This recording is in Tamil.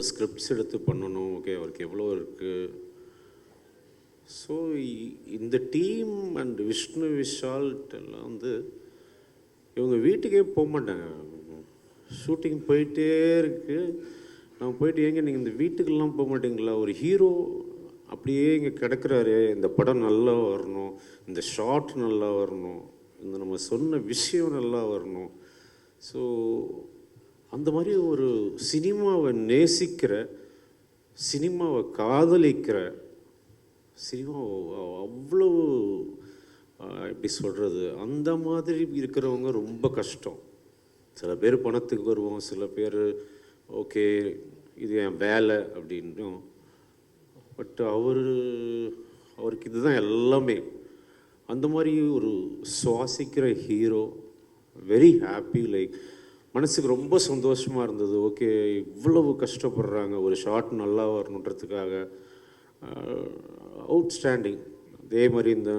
ஸ்கிரிப்ட்ஸ் எடுத்து பண்ணணும். ஓகே, அவருக்கு எவ்வளோ இருக்குது. ஸோ இந்த டீம் அண்ட் விஷ்ணு விஷால்ட் எல்லாம் வந்து இவங்க வீட்டுக்கே போக மாட்டாங்க. ஷூட்டிங் போயிட்டே இருக்குது. நம்ம போயிட்டு ஏங்க நீங்கள் இந்த வீட்டுக்கெல்லாம் போக மாட்டீங்களா? ஒரு ஹீரோ அப்படியே இங்கே கிடக்கிறாரு, இந்த படம் நல்லா வரணும், இந்த ஷாட் நல்லா வரணும், இந்த நம்ம சொன்ன விஷயம் நல்லா வரணும். ஸோ அந்த மாதிரி ஒரு சினிமாவை நேசிக்கிற, சினிமாவை காதலிக்கிற, சினிமாவை அவ்வளோ எப்படி சொல்கிறது, அந்த மாதிரி இருக்கிறவங்க ரொம்ப கஷ்டம். சில பேர் பணத்துக்கு வருவோம், சில பேர் ஓகே இது என் வேலை அப்படின்னும். பட் அவருக்கு இதுதான் எல்லாமே. அந்த மாதிரி ஒரு சுவாசிக்கிற ஹீரோ. Very happy. லைக் மனசுக்கு ரொம்ப சந்தோஷமாக இருந்தது. ஓகே, இவ்வளவு கஷ்டப்படுறாங்க ஒரு ஷாட் நல்லா வரணுன்றதுக்காக. அவுட்ஸ்டாண்டிங். அதே மாதிரி இந்த